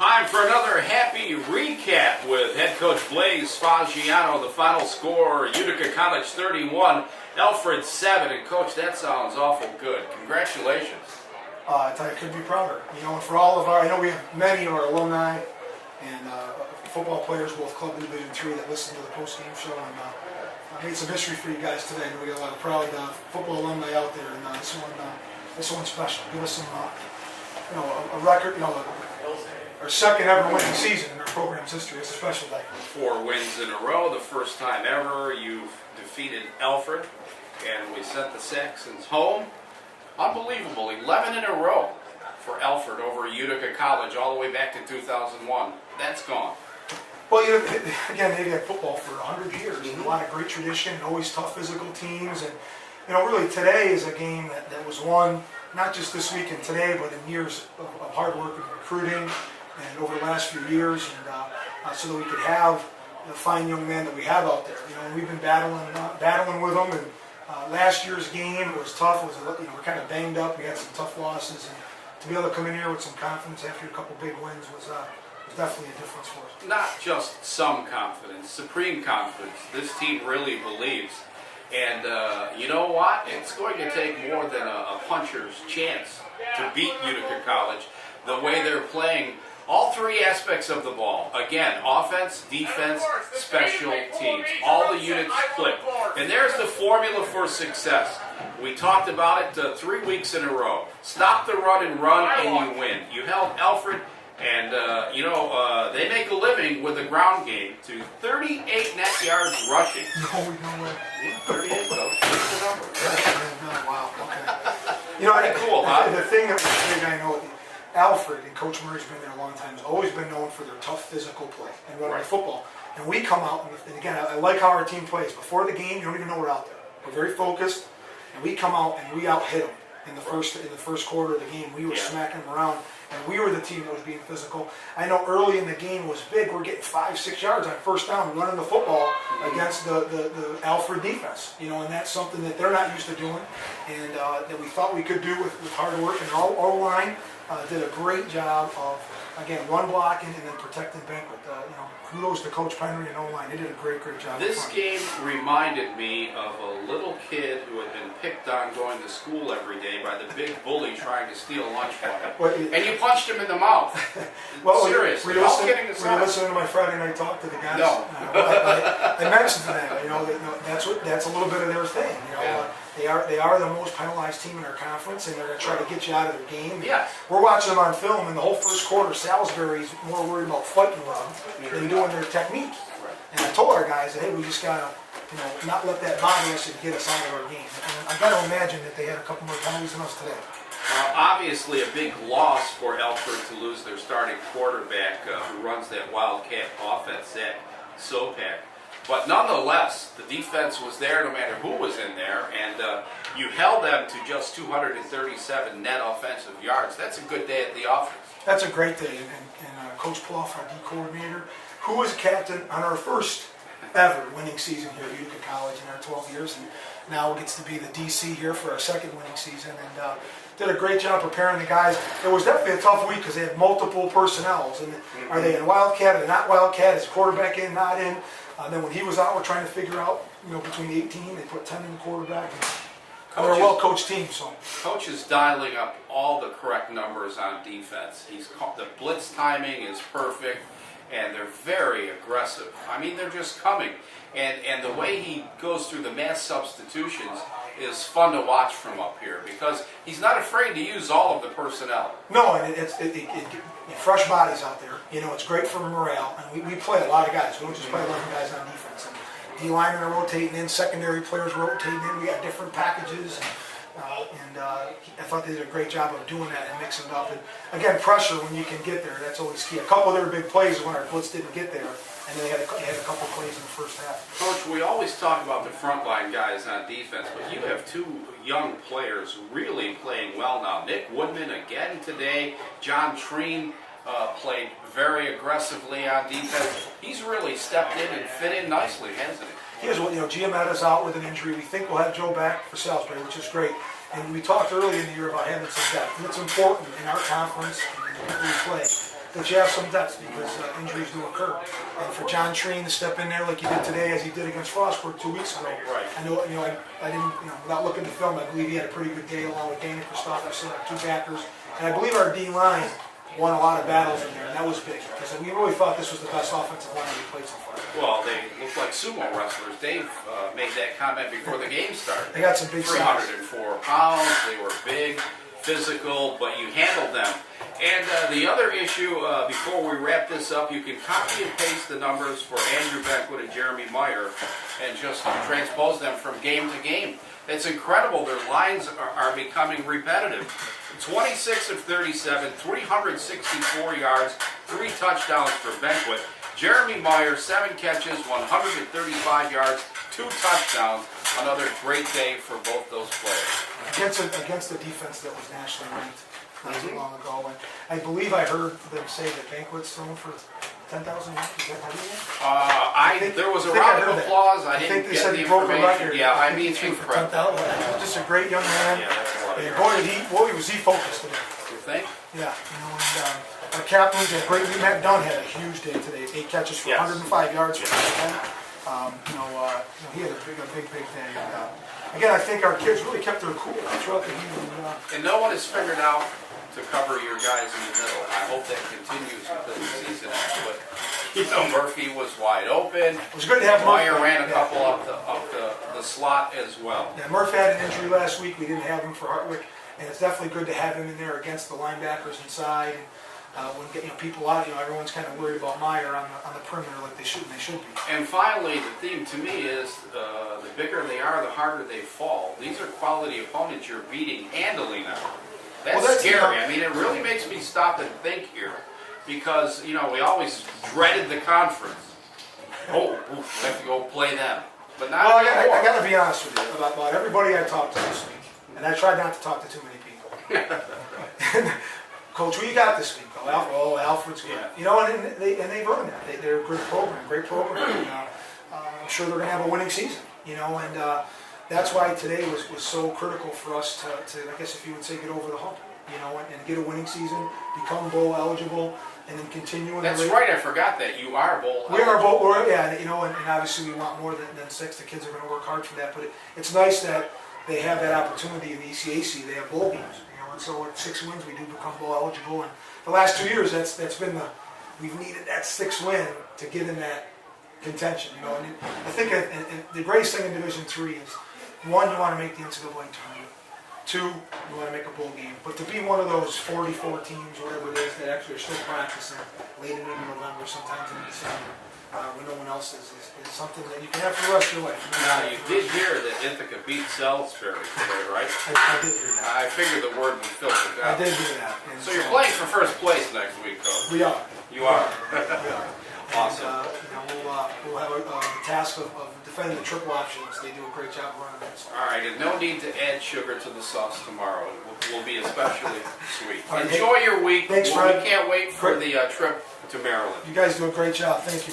Time for another happy recap with head coach Blaise Fagiano. The final score, Utica College 31, Alfred 7. And coach, that sounds awful good. Congratulations. I tell you, I couldn't be prouder. You know, and for all of our, I know we have many of our alumni and football players, both club and Division III, that listen to the postgame show. And I made some history for you guys today. I know we got a lot of proud football alumni out there, and this one's special. Give us some, a record, our second ever winning season in our program's history. It's a special day. 4 wins in a row, the first time ever you've defeated Alfred, and we sent the Saxons home. Unbelievable, 11 in a row for Alfred over Utica College all the way back to 2001. That's gone. Well, again, they've had football for 100 years. Mm-hmm. A lot of great tradition, and always tough physical teams. And, really today is a game that was won, not just this week and today, but in years of hard work and recruiting and over the last few years, and so that we could have the fine young men that we have out there. We've been battling with them, and last year's game was tough. We're kind of banged up. We had some tough losses, and to be able to come in here with some confidence after a couple big wins was definitely a difference for us. Not just some confidence, supreme confidence. This team really believes. And you know what? It's going to take more than a puncher's chance to beat Utica College. The way they're playing all 3 aspects of the ball. Again, offense, defense, special teams. All the units click. And there's the formula for success. We talked about it 3 weeks in a row. Stop the run and you win. You held Alfred, and they make a living with the ground game to 38 net yards rushing. No way. Yeah, 38, though. That's the number. Wow, okay. Pretty cool, huh? The thing that was big, I know, Alfred, and Coach Murray's been there a long time, has always been known for their tough physical play and running the football. And we come out, and again, I like how our team plays. Before the game, you don't even know we're out there. We're very focused, and we come out and we out-hit them in the first quarter of the game. We were smacking them around, and we were the team that was being physical. I know early in the game was big. We're getting 5-6 yards on first down running the football against the Alfred defense, and that's something that they're not used to doing, and that we thought we could do with hard work. And our line did a great job of, again, run blocking and then protecting Banquet. Kudos to Coach Penry and O-line. They did a great job. This game reminded me of a little kid who had been picked on going to school every day by the big bully trying to steal lunch from him. And you punched him in the mouth. Well, seriously. Were you listening to my Friday night talk to the guys? No. I mentioned to them, that's a little bit of their thing. They are the most penalized team in our conference, and they're going to try to get you out of their game. Yes. We're watching them on film, and the whole first quarter, Salisbury's more worried about fighting with them than doing their technique. Right. And I told our guys that, hey, we just got to not let that bother us and get us out of our game. And I've got to imagine that they had a couple more penalties than us today. Obviously a big loss for Alfred to lose their starting quarterback who runs that Wildcat offense, Zach Sopak. But nonetheless, the defense was there no matter who was in there, and you held them to just 237 net offensive yards. That's a good day at the office. That's a great day, and Coach Plouffe, our D coordinator, who was captain on our first ever winning season here at Utica College in our 12 years, and now gets to be the DC here for our second winning season, and did a great job preparing the guys. It was definitely a tough week because they had multiple personnels, and are they in Wildcat, are they not Wildcat, is quarterback in, not in? Then when he was out, we're trying to figure out, between 18, they put 10 in the quarterback. They're a well-coached team, so. Coach is dialing up all the correct numbers on defense. The blitz timing is perfect, and they're very aggressive. I mean, they're just coming. And the way he goes through the mass substitutions is fun to watch from up here because he's not afraid to use all of the personnel. No, and it's fresh bodies out there. It's great for morale, and we play a lot of guys. We don't just play 11 guys on defense. And D-linemen are rotating in, secondary players rotating in. We got different packages, and I thought they did a great job of doing that and mixing it up. And again, pressure when you can get there, that's always key. A couple of their big plays when our blitz didn't get there, and then they had a couple of plays in the first half. Coach, we always talk about the frontline guys on defense, but you have 2 young players really playing well now. Nick Woodman again today. John Treen played very aggressively on defense. He's really stepped in and fit in nicely, hasn't he? He is. Giametta's out with an injury. We think we'll have Joe back for Salisbury, which is great. And we talked early in the year about having some depth, and it's important in our conference and we play. that you have some depth because injuries do occur. And for John Treen to step in there like he did today, as he did against Frostburg 2 weeks ago, Right. I know, I didn't, without looking at the film, I believe he had a pretty good day along with Dana Christopherson, our 2 backers, and I believe our D line won a lot of battles in there, and that was big because we really thought this was the best offensive line we played so far. Well, they look like sumo wrestlers. Dave made that comment before the game started. They got some big size. 304 pounds. They were big, physical, but you handled them. And the other issue, before we wrap this up, you can copy and paste the numbers for Andrew Beckwith and Jeremy Meyer and just transpose them from game to game. It's incredible. Their lines are becoming repetitive. 26 of 37, 364 yards, 3 touchdowns for Beckwith. Jeremy Meyer, 7 catches, 135 yards, 2 touchdowns. Another great day for both those players. Against a defense that was nationally ranked not too long ago. And I believe I heard them say that Banquet's thrown for 10,000 yards. Is that how you There was a round of applause. I think didn't they get said the he broke a information. record. Yeah, I think mean, he threw for incredible. 10,000. Just a great young man. Yeah, that's a lot of And yards. boy, was he focused today. You think? Yeah, and our Kaplan's a great. Matt Dunn had a huge day today. 8 catches for Yes. 105 yards for him. He had a big day. And, again, I think our kids really kept their cool throughout the game. And no one has figured out to cover your guys in the middle. I hope that continues until the season ends. But Murphy was wide open. It was good to have Meyer Murphy. ran a couple up the slot as well. Yeah, Murphy had an injury last week. We didn't have him for Hartwick, and it's definitely good to have him in there against the linebackers inside. And when people out, everyone's kind of worried about Meyer on the perimeter like they should be. And finally, the theme to me is the bigger they are, the harder they fall. These are quality opponents you're beating handily now. That's scary. I mean, it really makes me stop and think here because, we always dreaded the conference. Oh, we have to go play them. But now I got to be honest with you about everybody I talked to this week, and I tried not to talk to too many people. Coach, who you got this week? Alfred's good. Yeah. And they've earned that. They're a good program, great program. And, I'm sure they're going to have a winning season. And that's why today was so critical for us to, I guess if you would say, get over the hump. And get a winning season, become bowl eligible, and then continue in the That's right, I forgot that. You are bowl eligible. We are bowl, and obviously we want more than 6. The kids are going to work hard for that, but it's nice that they have that opportunity in the ECAC. They have bowl games, and so at 6 wins we do become bowl eligible. And the last 2 years, that's been we've needed that 6th win to get in that contention. And I think the greatest thing in Division III is 1, you want to make the NCAA tournament. 2, you want to make a bowl game. But to be one of those 44 teams, whatever it is, that actually are still practicing late into November, sometimes in December, when no one else is something that you can have for the rest of your life. Now, you did hear that Utica beat Salisbury today, right? I did hear that. I figured the word would filter I down. did hear that. And So you're playing for first place next week, Coach. We are. You are. We are. Awesome. And, we'll have the task of defending the triple options. They do a great job running that. So. All right, and no need to add sugar to the sauce tomorrow. It will be especially sweet. All right, Enjoy your week. Thanks, We Fred. can't wait for the trip to Maryland. You guys do a great job. Thank you.